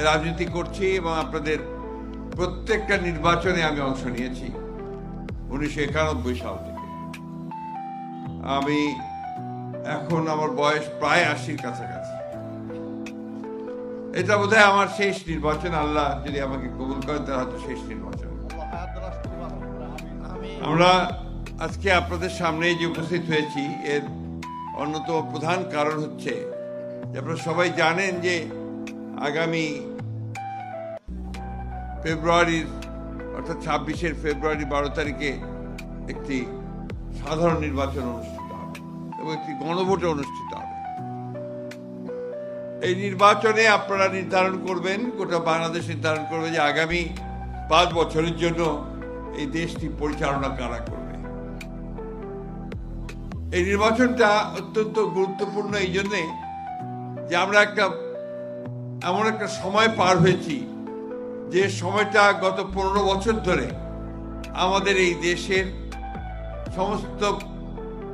রাজনীতি করছি এবং আপনাদের প্রত্যেকটা নির্বাচনে আমি অংশ নিয়েছি 1991 সাল থেকে। আমি এখন আমার বয়স প্রায় 80-র কাছাকাছি। এটা বোধহয় আমার শেষ নির্বাচন, আল্লাহ যদি আমাকে কবুল করেন তার হয়তো শেষ নির্বাচন। আমরা আজকে আপনাদের সামনে যে উপস্থিত হয়েছি এর অন্যতম প্রধান কারণ হচ্ছে যে আপনারা সবাই জানেন যে আগামী ফেব্রুয়ারির অর্থাৎ 26 ফেব্রুয়ারি 12 তারিখে একটি সাধারণ নির্বাচন অনুষ্ঠিত হবে এবং একটি গণভোট অনুষ্ঠিত হবে। এই নির্বাচনে আপনারা নির্ধারণ করবেন, গোটা বাংলাদেশ নির্ধারণ করবে যে আগামী 5 বছরের জন্য এই দেশটি পরিচালনা কারা করবে। এই নির্বাচনটা অত্যন্ত গুরুত্বপূর্ণ এই জন্যে যে আমরা এমন একটা সময় পার হয়েছি যে সময়টা গত 15 বছর ধরে আমাদের এই দেশের সমস্ত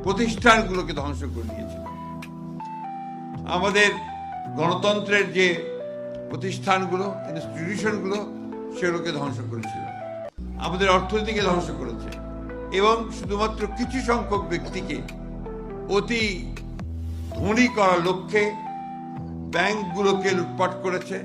প্রতিষ্ঠানগুলোকে ধ্বংস করে দিয়েছিল। আমাদের গণতন্ত্রের যে প্রতিষ্ঠানগুলো, ইনস্টিটিউশনগুলো, সেগুলোকে ধ্বংস করেছিল, আমাদের অর্থনীতিকে ধ্বংস করেছে এবং শুধুমাত্র কিছু সংখ্যক ব্যক্তিকে অতি ধনী করার লক্ষ্যে ব্যাংকগুলোকে লুটপাট করেছে,